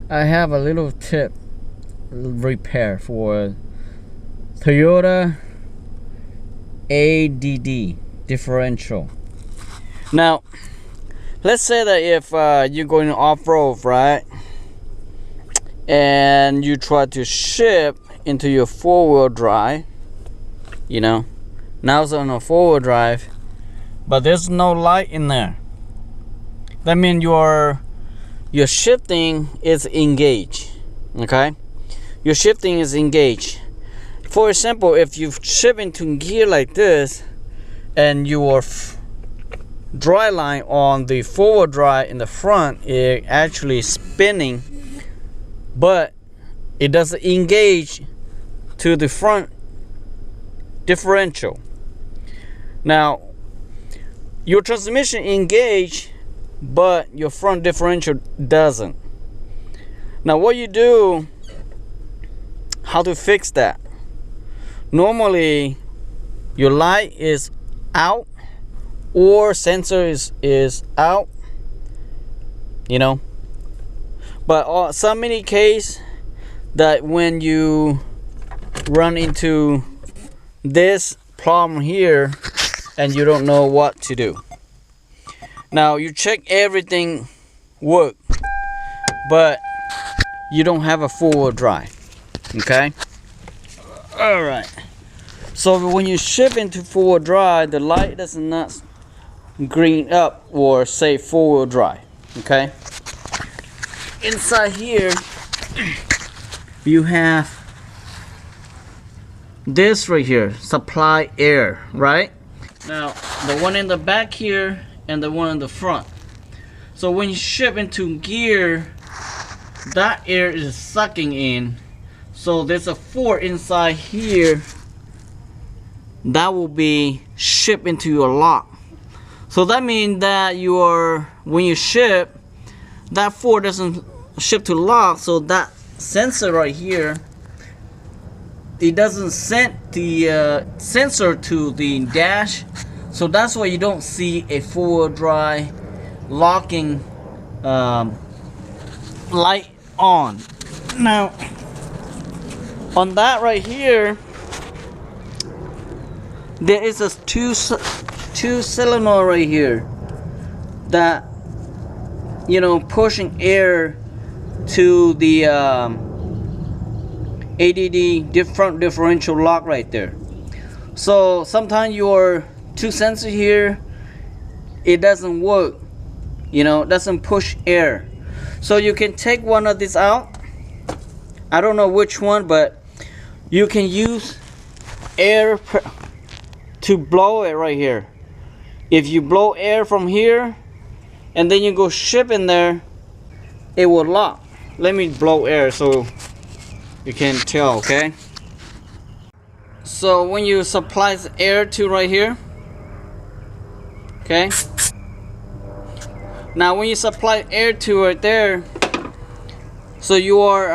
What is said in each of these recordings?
I have a little tip repair for Toyota ADD differential. Now, let's say that if you're going off-road, right, and you try to shift into your four-wheel drive, you know, now it's on a four-wheel drive, but there's no light in there. That means your shifting is engaged. Okay, your shifting is engaged. For example, if you shift into gear like this, and your dry line on the forward drive in the front is actually spinning, but it doesn't engage to the front differential. Now, your transmission engage, but your front differential doesn't. Now, what you do, how to fix that? Normally, your light is out or sensor is out, you know. But so many cases that when you run into this problem here and you don't know what to do. Now you check everything work, but you don't have a four-wheel drive. Okay. All right. So when you shift into four-wheel drive, the light does not green up or say four-wheel drive. Okay. Inside here, you have this right here, supply air, right? Now the one in the back here and the one in the front. So when you shift into gear, that air is sucking in. So there's a fork inside here that will be shipped into your lock. So that means that when you ship, that fork doesn't ship to lock, so that sensor right here, it doesn't send the sensor to the dash. So that's why you don't see a four-wheel drive locking light on. Now, on that right here, there is a two solenoid right here that, you know, pushing air to the ADD front differential lock right there. So sometimes your two sensors here, it doesn't work, you know, doesn't push air. So you can take one of these out. I don't know which one, but you can use air to blow it right here. If you blow air from here and then you go ship in there, it will lock. Let me blow air so you can tell. Okay, so when you supply air to right here, okay, now when you supply air to right there, so your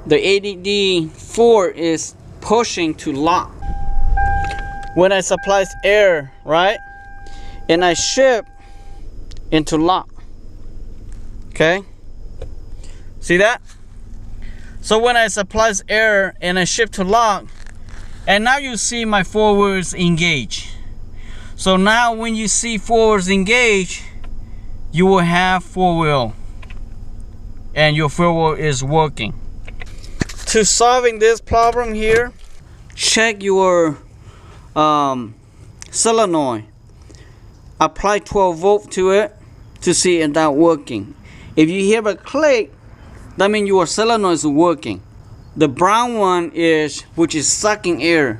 the ADD 4 is pushing to lock. When I supply air, right, and I ship into lock, okay, see that? So when I supply air and I ship to lock, and now you see my four wheels engage. So now when you see four wheels engage, you will have four wheel and your four wheel is working. To solving this problem here, check your solenoid, apply 12 volt to it to see if that's working. If you hear a click, that means your solenoid is working. The brown one is, which is sucking air.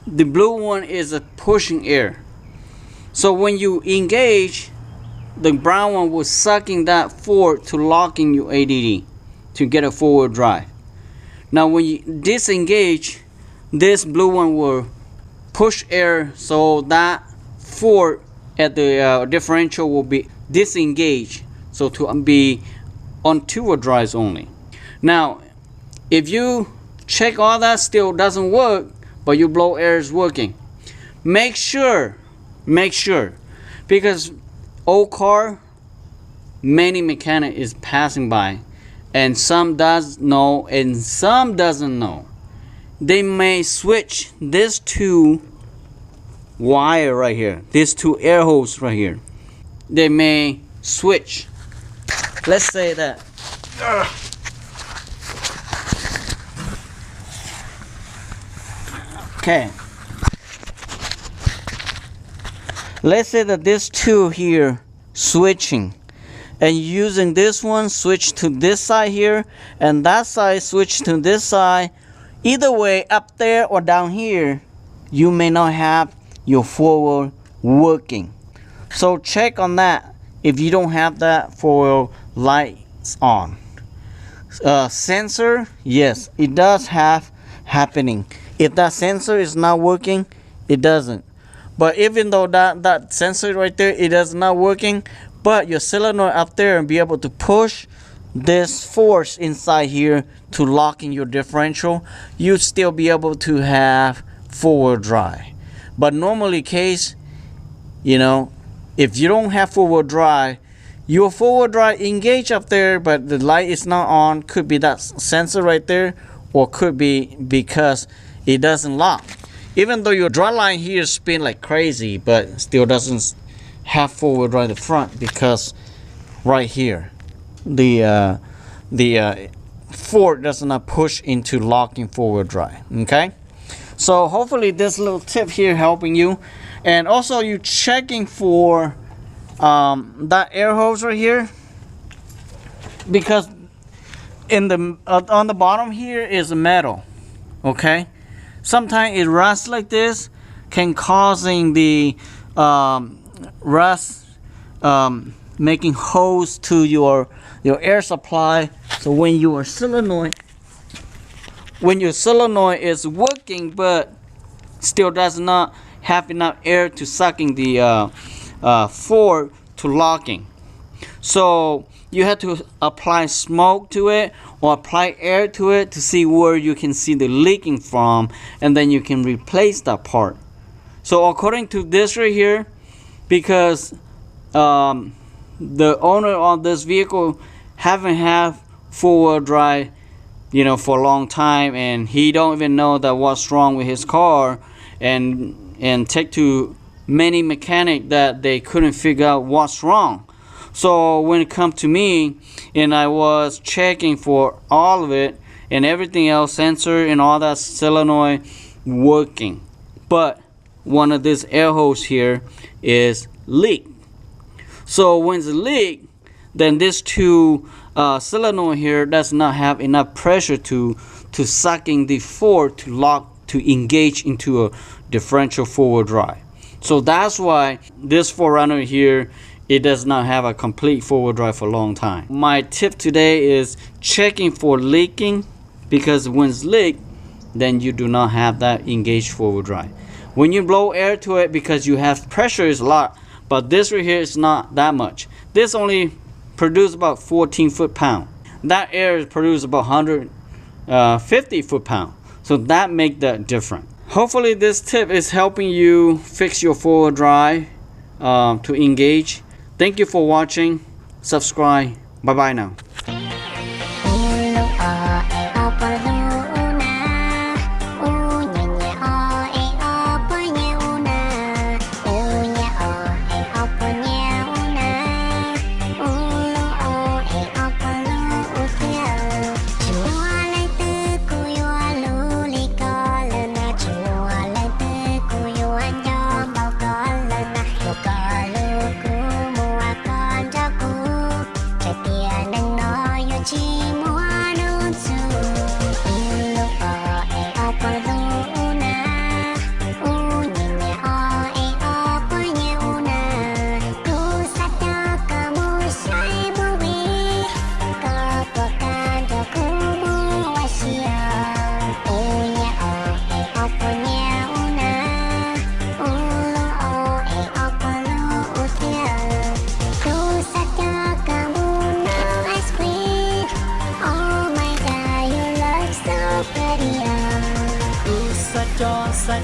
The blue one is pushing air. So when you engage, the brown one was sucking that forward to locking your ADD to get a forward drive. Now when you disengage, this blue one will push air, so that forward at the differential will be disengaged, so to be on two-wheel drives only. Now if you check all that still doesn't work, but your blow air is working, make sure, because old car many mechanic is passing by, and some does know and some doesn't know. They may switch these two wire right here, these two air holes right here. They may switch. Let's say that. Okay. Let's say that these two here switching, and using this one switch to this side here, and that side switch to this side. Either way, up there or down here, you may not have your forward working. So check on that if you don't have that forward lights on. Sensor, yes, it does have happening. If that sensor is not working, it doesn't. But even though that sensor right there, it is not working, but your solenoid up there and be able to push this force inside here to lock in your differential, you still be able to have forward drive. But normally case, you know, if you don't have forward drive, your forward drive engage up there, but the light is not on. Could be that sensor right there, or could be because it doesn't lock. Even though your drive line here spin like crazy, but still doesn't have forward drive in the front, because right here the fork does not push into locking forward drive. Okay, so hopefully this little tip here helping you. And also you checking for that air hose right here, because in the on the bottom here is metal. Okay, sometimes it rusts like this, can causing the rust, making holes to your air supply. So when your solenoid is working but still does not have enough air to sucking the fork to locking, so you have to apply smoke to it or apply air to it to see where you can see the leaking from, and then you can replace that part. So according to this right here, because the owner of this vehicle haven't have forward drive, you know, for a long time, and he don't even know that what's wrong with his car, and take to many mechanic that they couldn't figure out what's wrong. So when it come to me, and I was checking for all of it and everything else, sensor and all that solenoid working, but one of these air holes here is leak. So when it's leak, then this two solenoid here does not have enough pressure to sucking the fork to lock, to engage into a differential forward drive. So that's why this 4runner here, it does not have a complete forward drive for a long time. My tip today is checking for leaking, because when it's leaked, then you do not have that engaged forward drive. When you blow air to it, because you have pressure is a lot, but this right here is not that much. This only produces about 14 foot-pound. That air is produced about 150 foot-pound. So that make that different. Hopefully this tip is helping you fix your forward drive to engage. Thank you for watching. Subscribe. Bye bye now.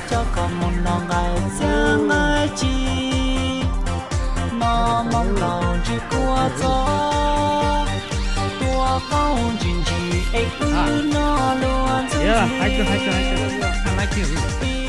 Cho còn một lòng ngày dương ai chi nó mong lòng chỉ qua gió. Yeah, I like you.